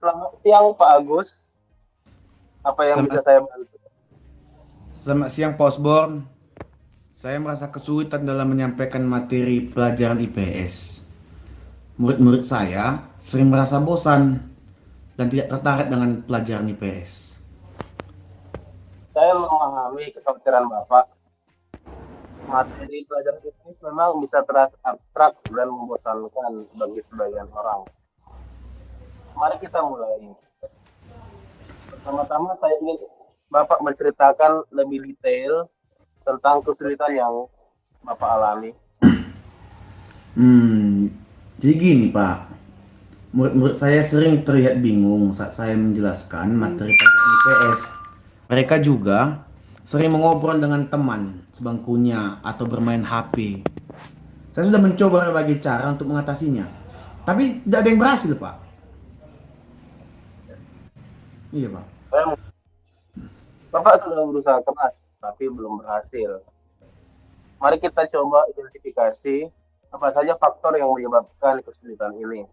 Selamat siang Pak Agus, apa yang bisa Selamat, saya bantu? selamat siang, Pak Osborn. Saya merasa kesulitan dalam menyampaikan materi pelajaran IPS. Murid-murid saya sering merasa bosan dan tidak tertarik dengan pelajaran IPS. Saya memahami kekhawatiran Bapak. Materi pelajaran ini memang bisa terasa abstrak dan membosankan bagi sebagian orang. Mari kita mulai. Pertama-tama saya ingin Bapak menceritakan lebih detail tentang kesulitan yang Bapak alami. Hmm, jadi gini, Pak. Murid-murid saya sering terlihat bingung saat saya menjelaskan materi pelajaran IPS. Mereka juga sering mengobrol dengan teman sebangkunya atau bermain HP. Saya sudah mencoba berbagai cara untuk mengatasinya, tapi tidak ada yang berhasil, Pak. Iya, Pak. Bapak sudah berusaha keras, tapi belum berhasil. Mari kita coba identifikasi apa saja faktor yang menyebabkan kesulitan ini.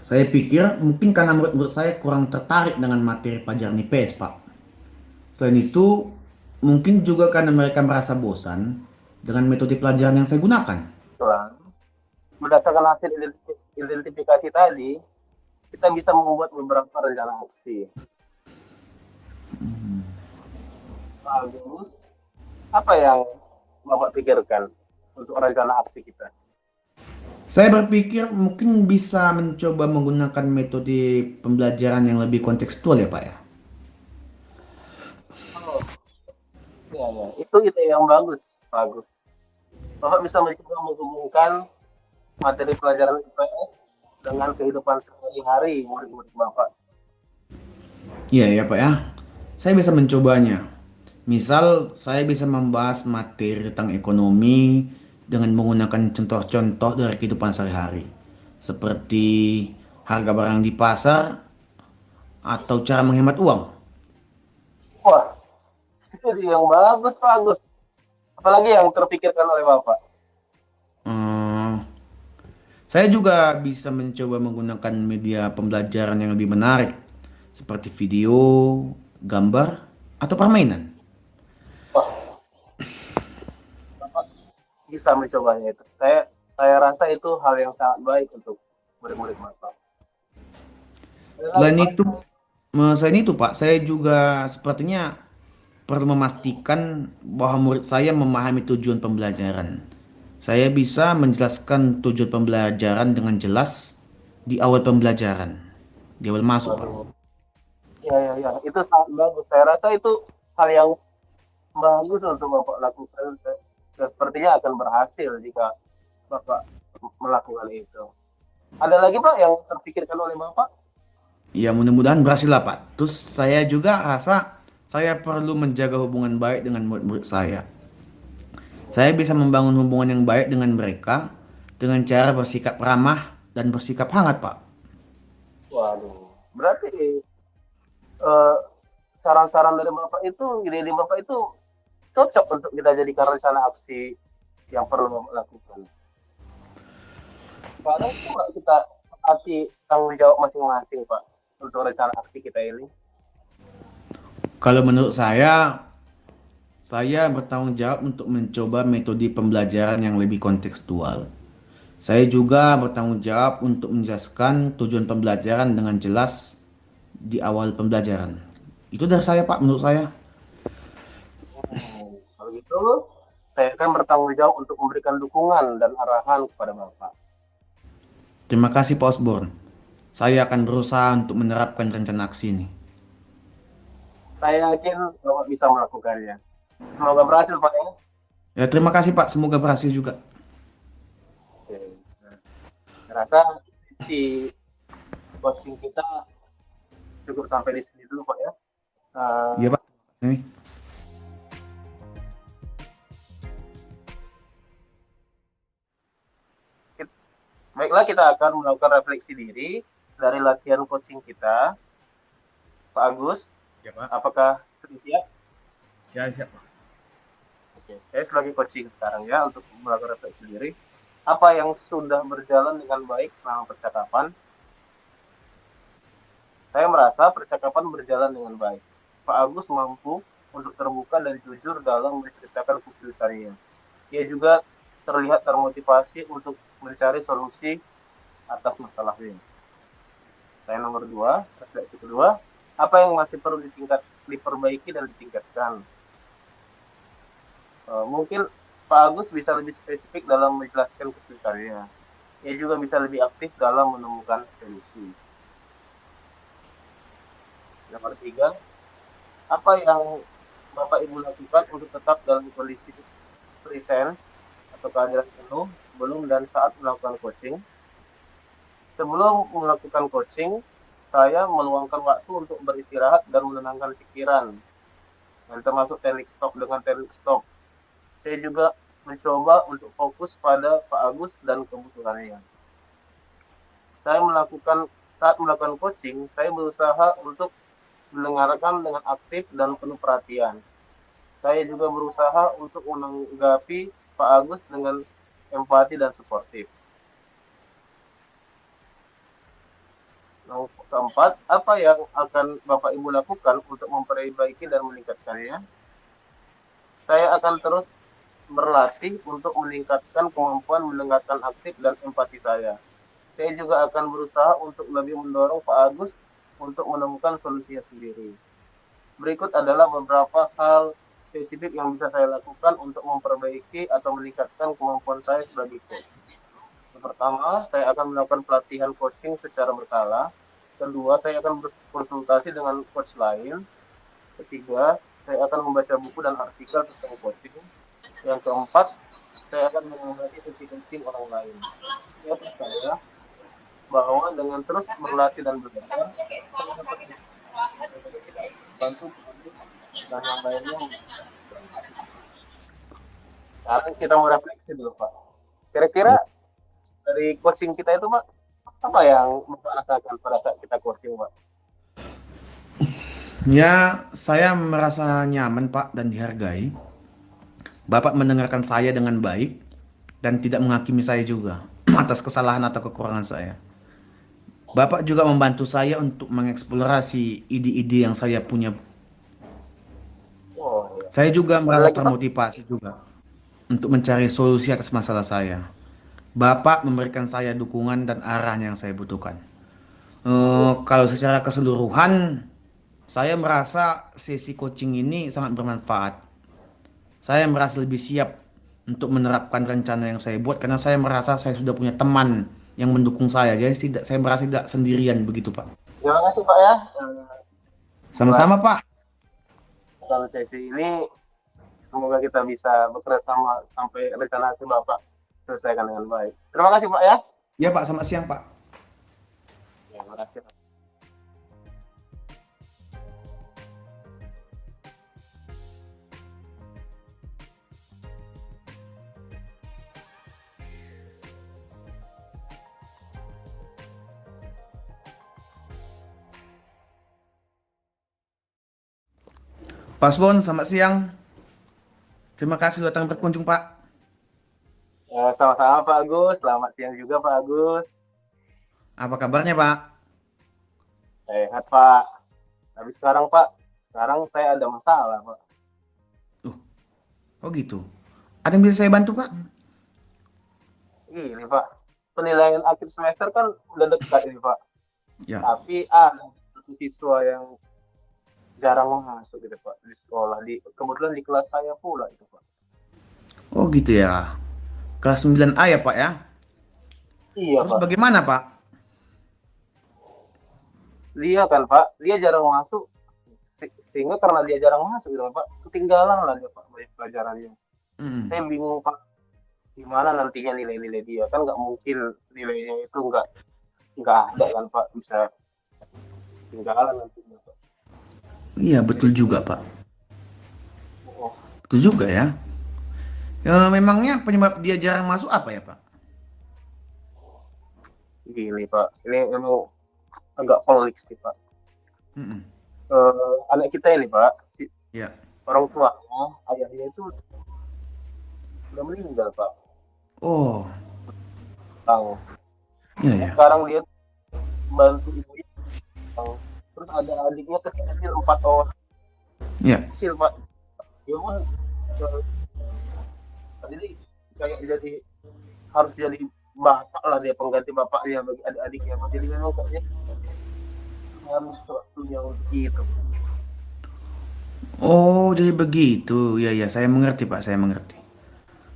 Saya pikir mungkin karena murid-murid saya kurang tertarik dengan materi pelajaran IPS, Pak. Selain itu, mungkin juga karena mereka merasa bosan dengan metode pelajaran yang saya gunakan. Setelah berdasarkan hasil identifikasi tadi, kita bisa membuat beberapa rencana aksi. Bagus. Apa yang Bapak pikirkan untuk rencana aksi kita? Saya berpikir mungkin bisa mencoba menggunakan metode pembelajaran yang lebih kontekstual ya, Pak ya. Oh, ya, ya. Itu ide yang bagus, bagus. Bapak bisa mencoba menghubungkan materi pelajaran IPS dengan kehidupan sehari-hari murid-murid Bapak. Iya ya, Pak ya. Saya bisa mencobanya. Misal, saya bisa membahas materi tentang ekonomi dengan menggunakan contoh-contoh dari kehidupan sehari-hari. Seperti harga barang di pasar atau cara menghemat uang. Wah, itu ide yang bagus, bagus. Apalagi yang terpikirkan oleh Bapak. Hmm, saya juga bisa mencoba menggunakan media pembelajaran yang lebih menarik, seperti video, gambar, atau permainan. Wah, Bapak bisa mencobanya itu. Saya rasa itu hal yang sangat baik untuk murid-murid Bapak. Ada lagi, Selain Pak? itu, selain itu Pak, saya juga sepertinya perlu memastikan bahwa murid saya memahami tujuan pembelajaran. Saya bisa menjelaskan tujuan pembelajaran dengan jelas di awal pembelajaran, di awal masuk Pak. Waduh. Ya, ya, ya. Itu sangat bagus. Saya rasa itu hal yang bagus untuk Bapak lakukan. Dan sepertinya akan berhasil jika Bapak melakukan itu. Ada lagi Pak yang terpikirkan oleh Bapak? Ya mudah-mudahan berhasil lah Pak. Terus saya juga rasa saya perlu menjaga hubungan baik dengan murid-murid saya. Saya bisa membangun hubungan yang baik dengan mereka dengan cara bersikap ramah dan bersikap hangat Pak. Waduh. Berarti eh, saran-saran dari Bapak itu, ide-ide Bapak itu cocok untuk kita jadikan rencana aksi yang perlu Bapak lakukan. Sekarang coba kita hati tanggung jawab masing-masing Pak untuk rencana aksi kita ini. Kalau menurut saya bertanggung jawab untuk mencoba metode pembelajaran yang lebih kontekstual. Saya juga bertanggung jawab untuk menjelaskan tujuan pembelajaran dengan jelas di awal pembelajaran. Itu dari saya Pak, menurut saya. Kalau gitu, saya akan bertanggung jawab untuk memberikan dukungan dan arahan kepada Bapak. Terima kasih Pak Osborn. Saya akan berusaha untuk menerapkan rencana aksi ini. Saya yakin Bapak bisa melakukannya. Semoga berhasil Pak ya. Ya, terima kasih Pak, semoga berhasil juga. Oke. Nah, saya rasa di coaching kita cukup sampai di sini dulu Pak ya. Iya Uh, Pak. Ini. Baiklah, kita akan melakukan refleksi diri dari latihan coaching kita. Pak Agus, Ya Pak. apakah sudah siap? Siap-siap Pak. Oke, saya sebagai coaching sekarang ya untuk melakukan refleksi diri. Apa yang sudah berjalan dengan baik selama percakapan? Saya merasa percakapan berjalan dengan baik. Pak Agus mampu untuk terbuka dan jujur dalam menceritakan kesulitannya. Ia juga terlihat termotivasi untuk mencari solusi atas masalahnya. Saya nomor 2, refleksi kedua, apa yang masih perlu diperbaiki dan ditingkatkan. Mungkin Pak Agus bisa lebih spesifik dalam menjelaskan kesulitannya. Ia juga bisa lebih aktif dalam menemukan solusi. Nomor 3, apa yang Bapak Ibu lakukan untuk tetap dalam kondisi presence atau kehadiran penuh sebelum dan saat melakukan coaching? Sebelum melakukan coaching, saya meluangkan waktu untuk beristirahat dan menenangkan pikiran, dan termasuk teknik stop dengan teknik stop. Saya juga mencoba untuk fokus pada Pak Agus dan kebutuhannya. Saat melakukan coaching, saya berusaha untuk mendengarkan dengan aktif dan penuh perhatian. Saya juga berusaha untuk menanggapi Pak Agus dengan empati dan suportif. Yang keempat, apa yang akan Bapak Ibu lakukan untuk memperbaiki dan meningkatkannya? Saya akan terus berlatih untuk meningkatkan kemampuan mendengarkan aktif dan empati saya. Saya juga akan berusaha untuk lebih mendorong Pak Agus untuk menemukan solusinya sendiri. Berikut adalah beberapa hal spesifik yang bisa saya lakukan untuk memperbaiki atau meningkatkan kemampuan saya sebagai coach. Yang pertama, saya akan melakukan pelatihan coaching secara berkala. Kedua, saya akan berkonsultasi dengan coach lain. Ketiga, saya akan membaca buku dan artikel tentang coaching. Yang keempat, saya akan mengamati sisi coaching orang lain. Saya percaya bahwa dengan terus berlatih dan belajar, saya dapat bantu dan yang lainnya. Sekarang kita mau refleksi dulu, Pak. Kira-kira dari coaching kita itu, Pak, apa yang Bapak rasakan pada saat kita coaching, Pak? Ya, saya merasa nyaman Pak dan dihargai. Bapak mendengarkan saya dengan baik dan tidak menghakimi saya juga atas kesalahan atau kekurangan saya. Bapak juga membantu saya untuk mengeksplorasi ide-ide yang saya punya. Oh, iya. Saya juga Ada merasa lagi, Pak? termotivasi juga untuk mencari solusi atas masalah saya. Bapak memberikan saya dukungan dan arah yang saya butuhkan. Kalau secara keseluruhan, saya merasa sesi coaching ini sangat bermanfaat. Saya merasa lebih siap untuk menerapkan rencana yang saya buat karena saya merasa saya sudah punya teman yang mendukung saya. Jadi saya merasa tidak sendirian begitu, Pak. Terima kasih, Pak ya. Buat Sama-sama, Pak. dalam sesi ini, semoga kita bisa bekerja sama sampai rencana Bapak selesaikan dengan baik. Terima kasih, Pak ya. Ya, Pak. Selamat siang, Pak. Ya, terima kasih. Pak Bon, selamat siang. Terima kasih sudah datang berkunjung, Pak. Ya, sama-sama Pak Agus. Selamat siang juga Pak Agus. Apa kabarnya, Pak? Sehat Pak. Tapi sekarang saya ada masalah Pak. Oh gitu. Ada yang bisa saya bantu, Pak? Ini Pak, penilaian akhir semester kan udah dekat ini Pak. Ya. Tapi ada satu siswa yang jarang masuk gitu Pak di sekolah. Kebetulan di kelas saya pula itu Pak. Oh gitu ya. Kelas 9A ya, Pak ya? Iya Terus Pak. bagaimana, Pak? Dia kan Pak, dia jarang masuk. Sehingga karena dia jarang masuk gitu Pak, ketinggalan lah dia Pak banyak pelajarannya. Saya bingung Pak, gimana nantinya nilai-nilai dia, kan nggak mungkin nilainya itu nggak ada kan Pak, bisa ketinggalan nantinya Pak. Iya, betul juga, Pak. Oh, Betul juga ya. Memangnya penyebab dia jarang masuk apa ya, Pak? gini Pak, ini emang agak pelik sih Pak. Mm-mm. Anak kita ini Pak, Ya. orang tuanya, ayahnya itu udah meninggal Pak. Oh, Tahu. iya ya. Sekarang dia bantu ibunya terus ada adiknya kecil 4 orang Iya. kecil pak. Dia pun jadi kayak jadi harus jadi bapak lah, dia pengganti bapaknya bagi adik-adiknya pak. Jadi memang kayaknya harus waktunya untuk itu. Oh, jadi begitu. Ya, ya, saya mengerti, Pak. Saya mengerti.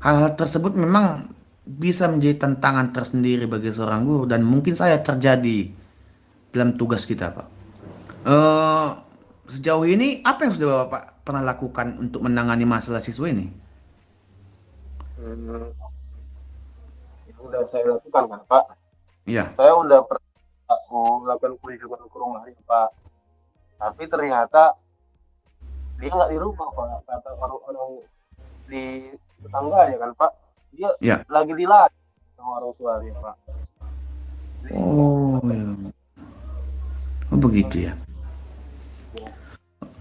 Hal-hal tersebut memang bisa menjadi tantangan tersendiri bagi seorang guru dan mungkin saya terjadi dalam tugas kita, Pak. Eh, Sejauh ini apa yang sudah Bapak pernah lakukan untuk menangani masalah siswa ini? Hmm, itu udah saya lakukan kan pak. Iya, Saya udah pernah melakukan kunjungan ke rumahnya pak, tapi ternyata dia nggak di rumah pak, kata orang-orang di tetangganya kan pak, dia iya. lagi dilatih sama orang tuanya pak. Jadi Oh, ya. Oh, begitu ya. ya,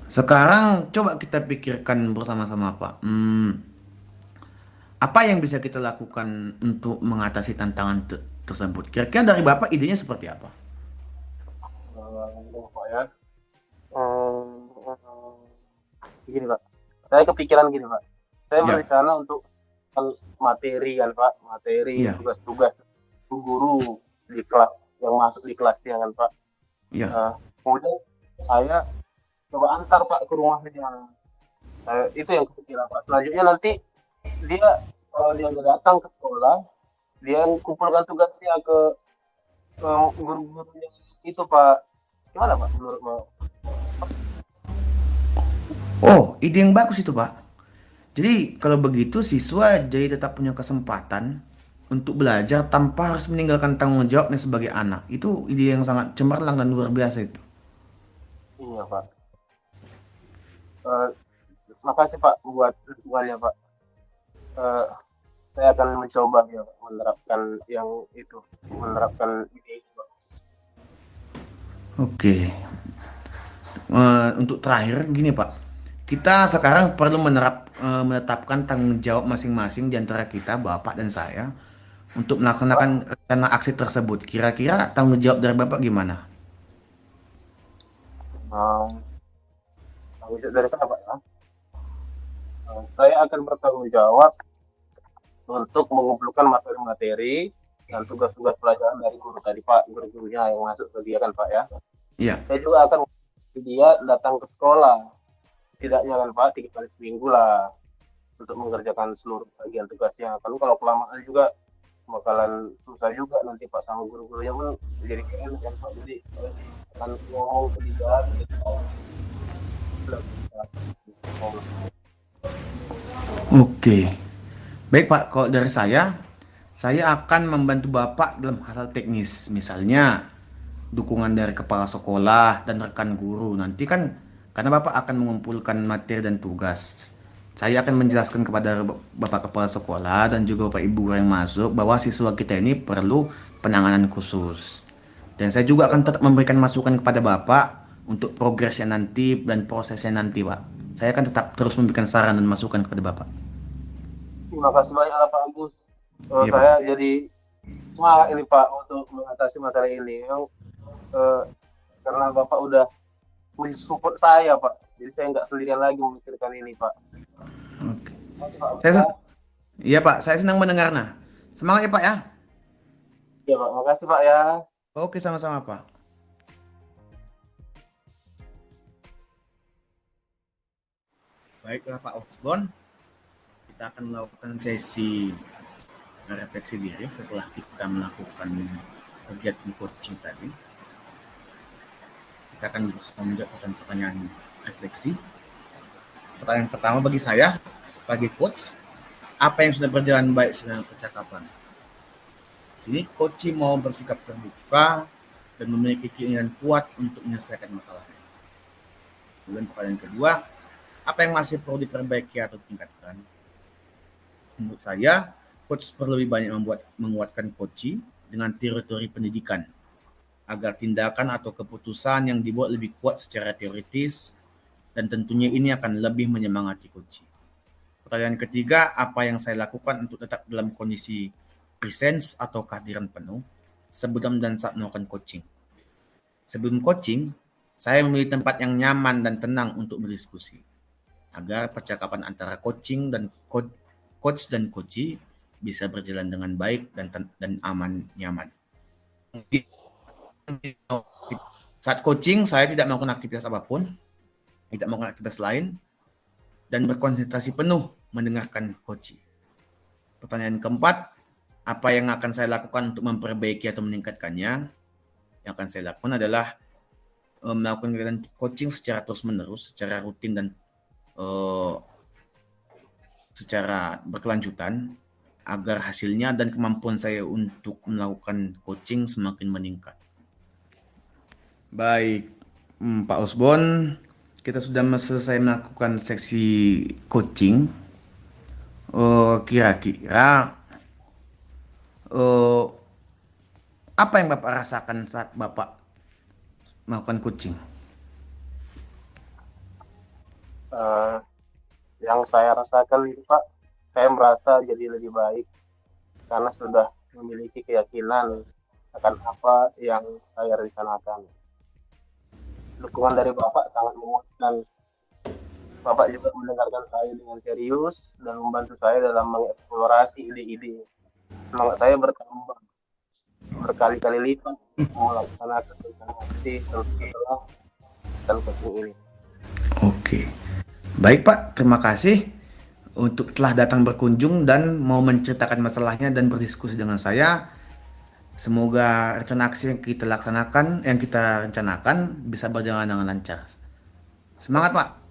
Sekarang coba kita pikirkan bersama-sama, Pak. Apa yang bisa kita lakukan untuk mengatasi tantangan tersebut? Kira-kira dari Bapak idenya seperti apa? pak ya. Hmm, Gini pak, saya kepikiran gini pak, saya Ya, berencana untuk materi kan pak, materi iya, tugas-tugas guru di kelas yang masuk di kelasnya kan pak. iya. Nah, kemudian saya coba antar pak ke rumahnya. Itu yang kepikiran pak. Selanjutnya nanti dia kalau dia udah datang ke sekolah, dia kumpulkan tugasnya ke guru-gurunya itu pak. Gimana pak menurut mau? Oh, ide yang bagus itu, Pak. Jadi, kalau begitu siswa jadi tetap punya kesempatan untuk belajar tanpa harus meninggalkan tanggung jawabnya sebagai anak. Itu ide yang sangat cemerlang dan luar biasa itu. Iya pak. Eh, Makasih pak buat dukungannya pak. Eh, saya akan mencoba ya Pak, menerapkan yang itu, menerapkan ide itu pak. Oke. Untuk terakhir, gini Pak. Kita sekarang perlu menetapkan tanggung jawab masing-masing di antara kita, Bapak dan saya, untuk melaksanakan rencana aksi tersebut. Kira-kira tanggung jawab dari Bapak gimana? Nah, dari saya pak ya. Saya akan bertanggung jawab untuk mengumpulkan materi-materi dan tugas-tugas pelajaran dari guru tadi pak, guru-gurunya yang masuk ke dia kan pak ya. Iya. Saya juga akan dia datang ke sekolah setidaknya kan pak 3 kali seminggu lah untuk mengerjakan seluruh bagian tugasnya. Kan kalau kelamaan juga bakalan susah juga nanti pak sama guru-gurunya pun jadi keren kan pak. Jadi akan ngomong ke dia gitu. Oke. Baik Pak, kalau dari saya akan membantu Bapak dalam hal-hal teknis. Misalnya, dukungan dari kepala sekolah dan rekan guru. Nanti kan, karena Bapak akan mengumpulkan materi dan tugas. Saya akan menjelaskan kepada Bapak kepala sekolah dan juga Bapak Ibu yang masuk bahwa siswa kita ini perlu penanganan khusus. Dan saya juga akan tetap memberikan masukan kepada Bapak untuk progresnya nanti dan prosesnya nanti, Pak. Saya akan tetap terus memberikan saran dan masukan kepada Bapak. Terima kasih banyak lah Pak Agus. Iya, Pak. Saya jadi semangat ini Pak untuk mengatasi materi ini. Eh, karena Bapak udah support saya Pak. Jadi saya nggak sendirian lagi memikirkan ini Pak. Oke. Terima kasih Pak Agus Saya ya. Iya, Pak. Saya senang mendengarnya. Semangat ya, Pak ya. Ya Pak, makasih Pak ya. Oke, sama-sama, Pak. Baiklah, Pak Osbon. Kita akan melakukan sesi refleksi diri setelah kita melakukan kegiatan coaching tadi. Kita akan berusaha menjawab pertanyaan refleksi. Pertanyaan pertama bagi saya sebagai coach, apa yang sudah berjalan baik dalam percakapan? Sini coach mau bersikap terbuka dan memiliki keinginan kuat untuk menyelesaikan masalahnya. Kemudian pertanyaan kedua, apa yang masih perlu diperbaiki atau ditingkatkan? Menurut saya, coach perlu lebih banyak menguatkan coach dengan teori-teori pendidikan agar tindakan atau keputusan yang dibuat lebih kuat secara teoritis dan tentunya ini akan lebih menyemangati coach. Pertanyaan ketiga, apa yang saya lakukan untuk tetap dalam kondisi presence atau kehadiran penuh sebelum dan saat melakukan coaching? Sebelum coaching, Saya memilih tempat yang nyaman dan tenang untuk berdiskusi agar percakapan antara coach dan coachee bisa berjalan dengan baik dan aman nyaman. Saat coaching saya tidak melakukan aktivitas apapun, tidak melakukan aktivitas lain, dan berkonsentrasi penuh mendengarkan coachee. Pertanyaan keempat, apa yang akan saya lakukan untuk memperbaiki atau meningkatkannya? Yang akan saya lakukan adalah melakukan kegiatan coaching secara terus-menerus, secara rutin dan secara berkelanjutan agar hasilnya dan kemampuan saya untuk melakukan coaching semakin meningkat. Baik, Pak Osbon, kita sudah selesai melakukan seksi coaching. Kira-kira apa yang Bapak rasakan saat Bapak melakukan coaching? Yang saya rasakan itu Pak, saya merasa jadi lebih baik karena sudah memiliki keyakinan akan apa yang saya rencanakan. Dukungan dari Bapak sangat menguatkan. Bapak juga mendengarkan saya dengan serius dan membantu saya dalam mengeksplorasi ide-ide. Semangat saya bertambah berkali-kali lipat melaksanakan rencana aksi setelah dan coaching ini. Oke. Baik Pak, terima kasih untuk telah datang berkunjung dan mau menceritakan masalahnya dan berdiskusi dengan saya. Semoga rencana aksi yang kita rencanakan bisa berjalan dengan lancar. Semangat Pak.